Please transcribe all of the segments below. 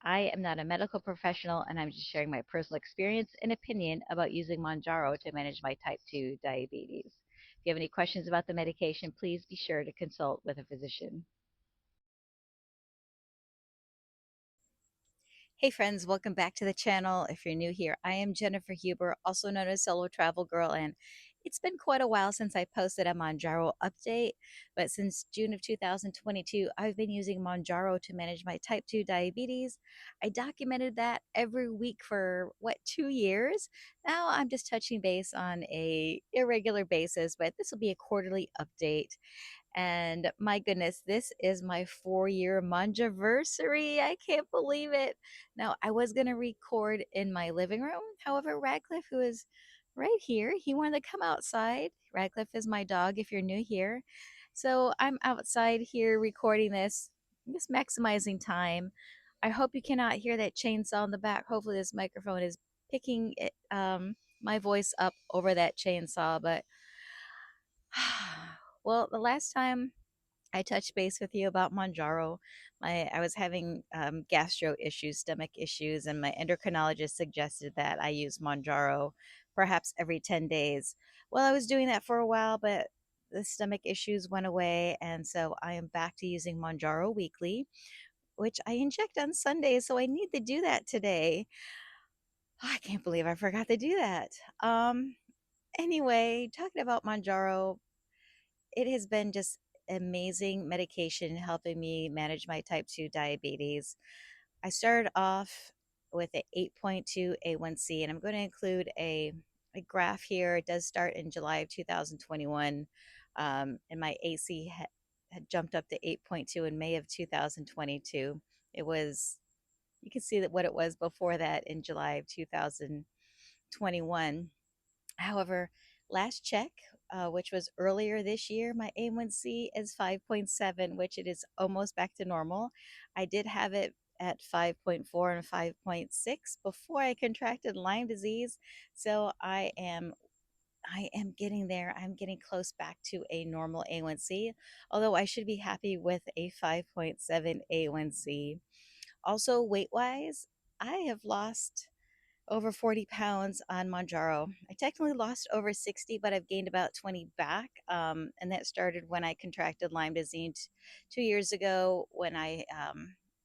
I am not a medical professional and I'm just sharing my personal experience and opinion about using Mounjaro to manage my type 2 diabetes. If you have any questions about the medication, please be sure to consult with a physician. Hey friends, welcome back to the channel. If you're new here, I am Jennifer Huber, also known as Solo Travel Girl, and it's been quite a while since I posted a Mounjaro update, but since June of 2022, I've been using Mounjaro to manage my type 2 diabetes. I documented that every week for, 2 years? Now I'm just touching base on a irregular basis, but this will be a quarterly update. And my goodness, this is my 4 year Mounjaversary. I can't believe it. Now, I was going to record in my living room. However, Radcliffe, who is right here, he wanted to come outside. Radcliffe is my dog if you're new here. So I'm outside here recording this, just maximizing time. I hope you cannot hear that chainsaw in the back. Hopefully, this microphone is picking my voice up over that chainsaw. But, well, the last time I touched base with you about Mounjaro. I was having gastro issues, stomach issues, and my endocrinologist suggested that I use Mounjaro perhaps every 10 days. Well, I was doing that for a while, but the stomach issues went away, and so I am back to using Mounjaro weekly, which I inject on Sundays, so I need to do that today. Oh, I can't believe I forgot to do that. Um, anyway, talking about Mounjaro, it has been just amazing medication helping me manage my type 2 diabetes. I started off with an 8.2 A1C, and I'm going to include a graph here. It does start in July of 2021, and my AC had jumped up to 8.2 in May of 2022. It was, you can see that what it was before that in July of 2021. However, last check, which was earlier this year, my A1C is 5.7, which it is almost back to normal. I did have it at 5.4 and 5.6 before I contracted Lyme disease. So I am getting there. I'm getting close back to a normal A1C, although I should be happy with a 5.7 A1C. Also, weight wise, I have lost over 40 pounds on Mounjaro. I technically lost over 60, but I've gained about 20 back. And that started when I contracted Lyme disease 2 years ago when I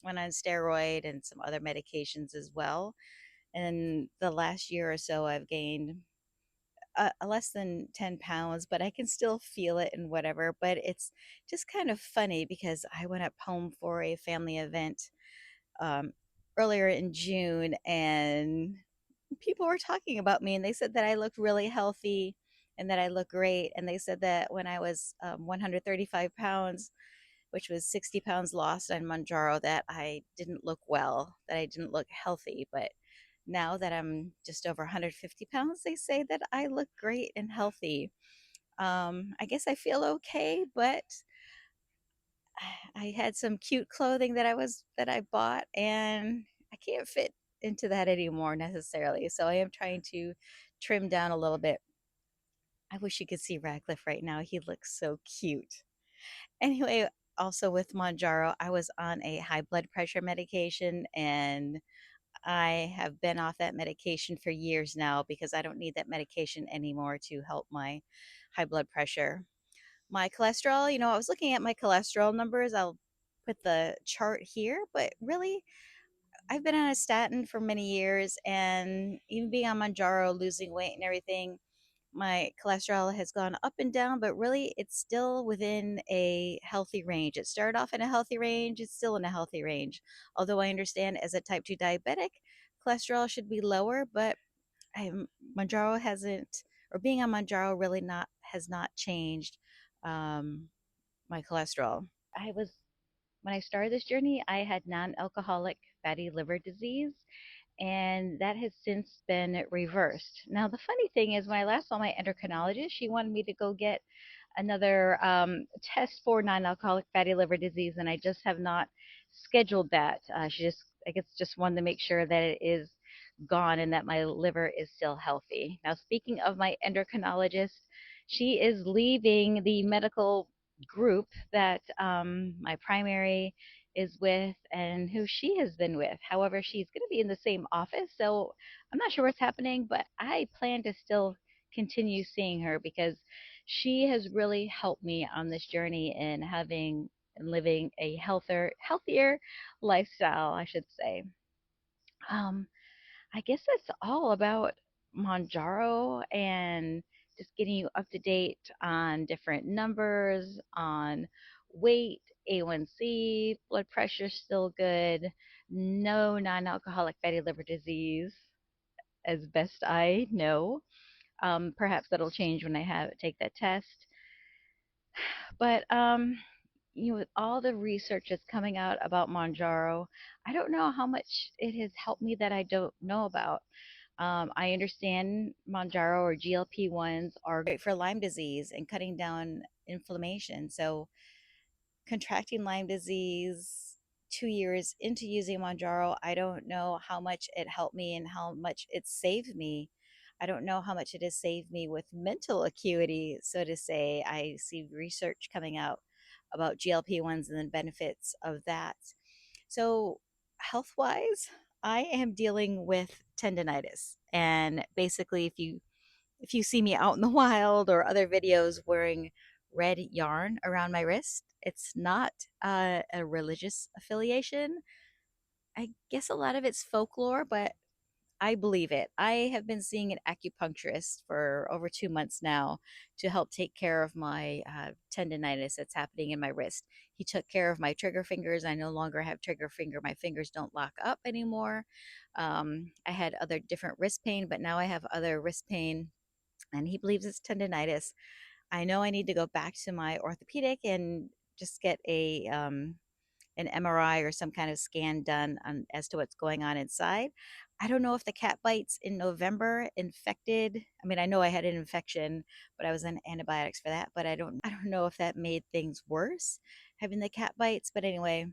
went on steroid and some other medications as well. And the last year or so, I've gained less than 10 pounds, but I can still feel it and whatever. But it's just kind of funny because I went up home for a family event um, earlier in June, and people were talking about me, and they said that I looked really healthy and that I look great. And they said that when I was 135 pounds, which was 60 pounds lost on Mounjaro, that I didn't look well, that I didn't look healthy. But now that I'm just over 150 pounds, they say that I look great and healthy. I guess I feel okay, but I had some cute clothing that I bought, and I can't fit into that anymore necessarily. So I am trying to trim down a little bit. I wish you could see Radcliffe right now. He looks so cute. Anyway, also with Mounjaro, I was on a high blood pressure medication, and I have been off that medication for years now because I don't need that medication anymore to help my high blood pressure. My cholesterol, I was looking at my cholesterol numbers. I'll put the chart here, but really, I've been on a statin for many years, and even being on Mounjaro, losing weight and everything, my cholesterol has gone up and down, but really it's still within a healthy range. It started off in a healthy range, it's still in a healthy range. Although I understand as a type 2 diabetic, cholesterol should be lower, but Mounjaro hasn't, or being on Mounjaro really not has not changed um, my cholesterol. I was When I started this journey, I had non-alcoholic fatty liver disease, and that has since been reversed. Now, the funny thing is, when I last saw my endocrinologist, she wanted me to go get another test for non-alcoholic fatty liver disease, and I just have not scheduled that. She just, I guess, just wanted to make sure that it is gone and that my liver is still healthy. Now, speaking of my endocrinologist, she is leaving the medical group that my primary is with and who she has been with. However, she's going to be in the same office, so I'm not sure what's happening, but I plan to still continue seeing her because she has really helped me on this journey in having and living a healthier lifestyle, I should say. Um, I guess that's all about Mounjaro and just getting you up to date on different numbers, on weight, A1C, blood pressure still good, no non alcoholic fatty liver disease, as best I know. Perhaps that'll change when I take that test. But with all the research that's coming out about Mounjaro, I don't know how much it has helped me that I don't know about. I understand Mounjaro or GLP-1s are Great for Lyme disease and cutting down inflammation. So contracting Lyme disease 2 years into using Mounjaro, I don't know how much it helped me and how much it saved me. I don't know how much it has saved me with mental acuity, so to say. I see research coming out about GLP-1s and the benefits of that. So, health wise, I am dealing with tendonitis. And basically, if you see me out in the wild or other videos wearing red yarn around my wrist, it's not a religious affiliation. I guess a lot of it's folklore, but I believe it. I have been seeing an acupuncturist for over 2 months now to help take care of my tendonitis that's happening in my wrist. He took care of my trigger fingers. I no longer have trigger finger. My fingers don't lock up anymore. I had other different wrist pain, but now I have other wrist pain, and he believes it's tendonitis. I know I need to go back to my orthopedic and just get an MRI or some kind of scan done on as to what's going on inside. I don't know if the cat bites in November infected. I mean, I know I had an infection, but I was on antibiotics for that. But I don't know if that made things worse having the cat bites. But anyway,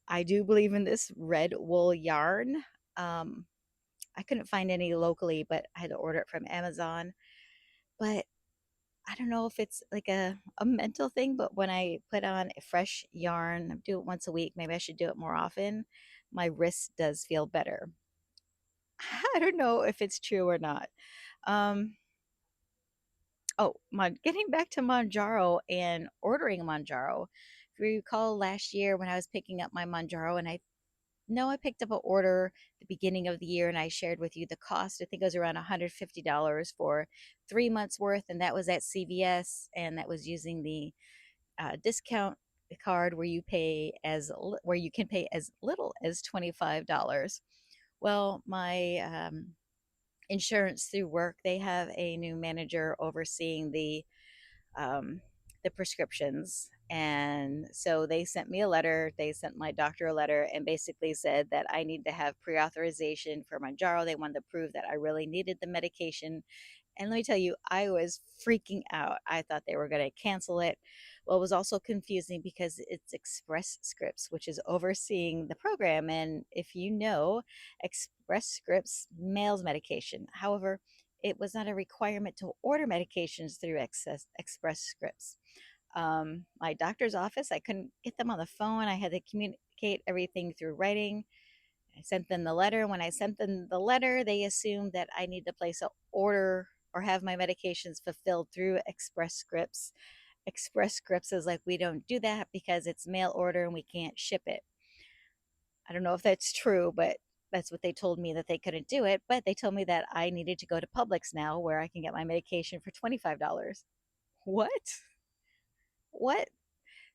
I do believe in this red wool yarn. Um, I couldn't find any locally, but I had to order it from Amazon. But I don't know if it's like a mental thing, but when I put on a fresh yarn, I do it once a week. Maybe I should do it more often. My wrist does feel better. I don't know if it's true or not. Um, getting back to Manjaro and ordering Manjaro. If you recall last year when I was picking up my Manjaro, and I know I picked up an order at the beginning of the year, and I shared with you the cost. I think it was around $150 for 3 months worth, and that was at CVS, and that was using the discount card where you can pay as little as $25. Well, my insurance through work, they have a new manager overseeing um, the prescriptions. And so they sent me a letter. They sent my doctor a letter and basically said that I need to have pre authorization for Mounjaro. They wanted to prove that I really needed the medication. And let me tell you, I was freaking out. I thought they were going to cancel it. Well, it was also confusing because it's Express Scripts, which is overseeing the program. And if you know, Express Scripts mails medication. However, it was not a requirement to order medications through Express Scripts. My doctor's office, I couldn't get them on the phone. I had to communicate everything through writing. I sent them the letter. When I sent them the letter, they assumed that I need to place an order or have my medications fulfilled through Express Scripts. Express Scripts is like, we don't do that because it's mail order and we can't ship it. I don't know if that's true, but that's what they told me, that they couldn't do it. But they told me that I needed to go to Publix now where I can get my medication for $25. What? What?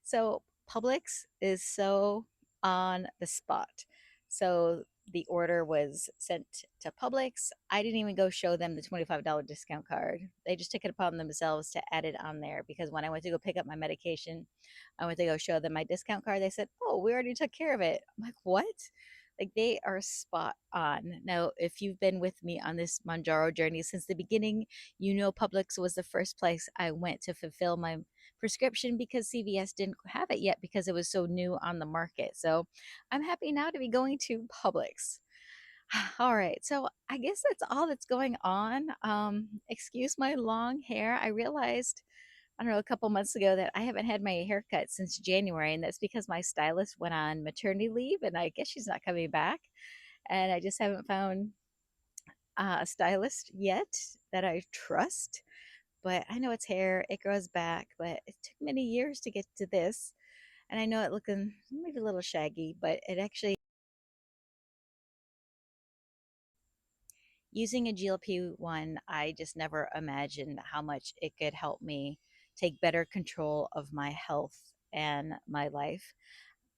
So Publix is so on the spot. So the order was sent to Publix. I didn't even go show them the $25 discount card. They just took it upon themselves to add it on there because when I went to go pick up my medication, I went to go show them my discount card. They said, "Oh, we already took care of it." I'm like, "What?" Like they are spot on. Now, if you've been with me on this Manjaro journey since the beginning, you know Publix was the first place I went to fulfill my prescription because CVS didn't have it yet because it was so new on the market. So I'm happy now to be going to Publix. All right, so I guess that's all that's going on. Excuse my long hair. I realized I don't know, a couple months ago that I haven't had my hair cut since January, and that's because my stylist went on maternity leave, and I guess she's not coming back. And I just haven't found a stylist yet that I trust. But I know it's hair, it grows back, but it took many years to get to this. And I know it looking maybe a little shaggy, but it actually, using a GLP-1, I just never imagined how much it could help me take better control of my health and my life.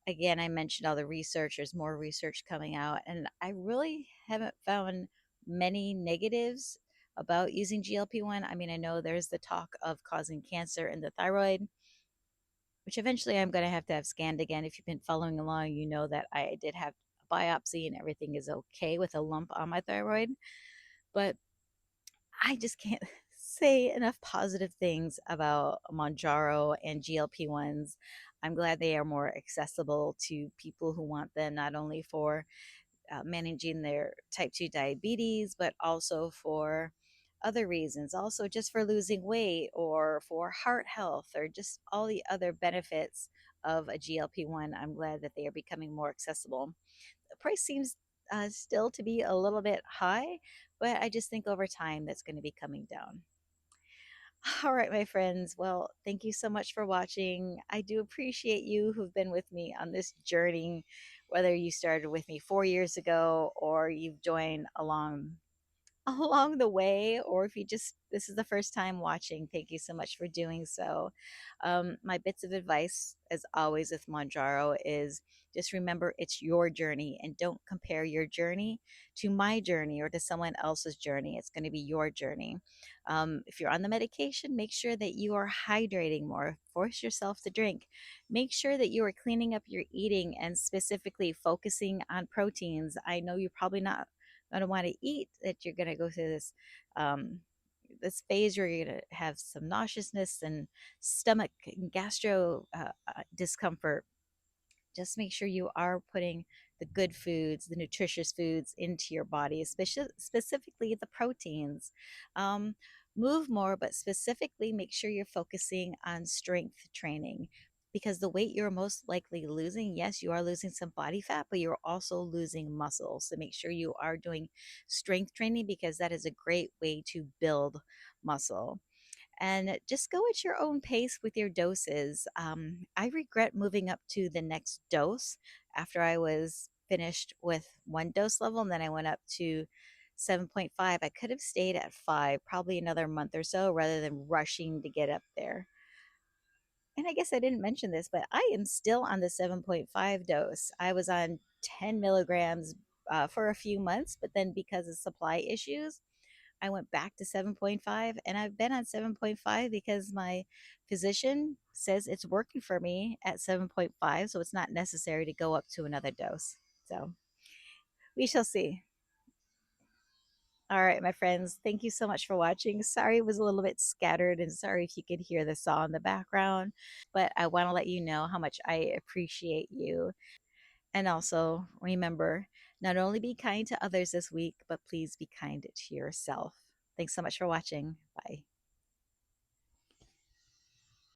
Again, I mentioned all the research, there's more research coming out, and I really haven't found many negatives about using GLP-1. I mean, I know there's the talk of causing cancer in the thyroid, which eventually I'm going to have scanned again. If you've been following along, you know that I did have a biopsy and everything is okay with a lump on my thyroid. But I just can't say enough positive things about Mounjaro and GLP-1s. I'm glad they are more accessible to people who want them, not only for managing their type 2 diabetes, but also for other reasons, also just for losing weight or for heart health or just all the other benefits of a GLP-1. I'm glad that they are becoming more accessible. The price seems still to be a little bit high, but I just think over time that's going to be coming down. All right, my friends. Well, thank you so much for watching. I do appreciate you who've been with me on this journey, whether you started with me 4 years ago or you've joined along along the way, or if you just this is the first time watching, thank you so much for doing so. My bits of advice, as always with Monjaro, is just remember it's your journey and don't compare your journey to my journey or to someone else's journey. It's going to be your journey. If you're on the medication, make sure that you are hydrating more. Force yourself to drink. Make sure that you are cleaning up your eating and specifically focusing on proteins. I know you're probably not going to want to eat, that you're going to go through um, this phase where you're going to have some nauseousness and stomach and gastro discomfort. Just make sure you are putting the good foods, the nutritious foods into your body, especially specifically the proteins. Um, Move more, but specifically make sure you're focusing on strength training, because the weight you're most likely losing, yes, you are losing some body fat, but you're also losing muscle. So make sure you are doing strength training, because that is a great way to build muscle, and just go at your own pace with your doses. I regret moving up to the next dose after I was finished with one dose level, and then I went up to 7.5. I could have stayed at 5, probably another month or so, rather than rushing to get up there. And I guess I didn't mention this, but I am still on the 7.5 dose. I was on 10 milligrams for a few months, but then because of supply issues, I went back to 7.5, and I've been on 7.5 because my physician says it's working for me at 7.5. So it's not necessary to go up to another dose. So we shall see. All right, my friends, thank you so much for watching. Sorry it was a little bit scattered, and sorry if you could hear the saw in the background, but I want to let you know how much I appreciate you. And also remember, not only be kind to others this week, but please be kind to yourself. Thanks so much for watching. Bye.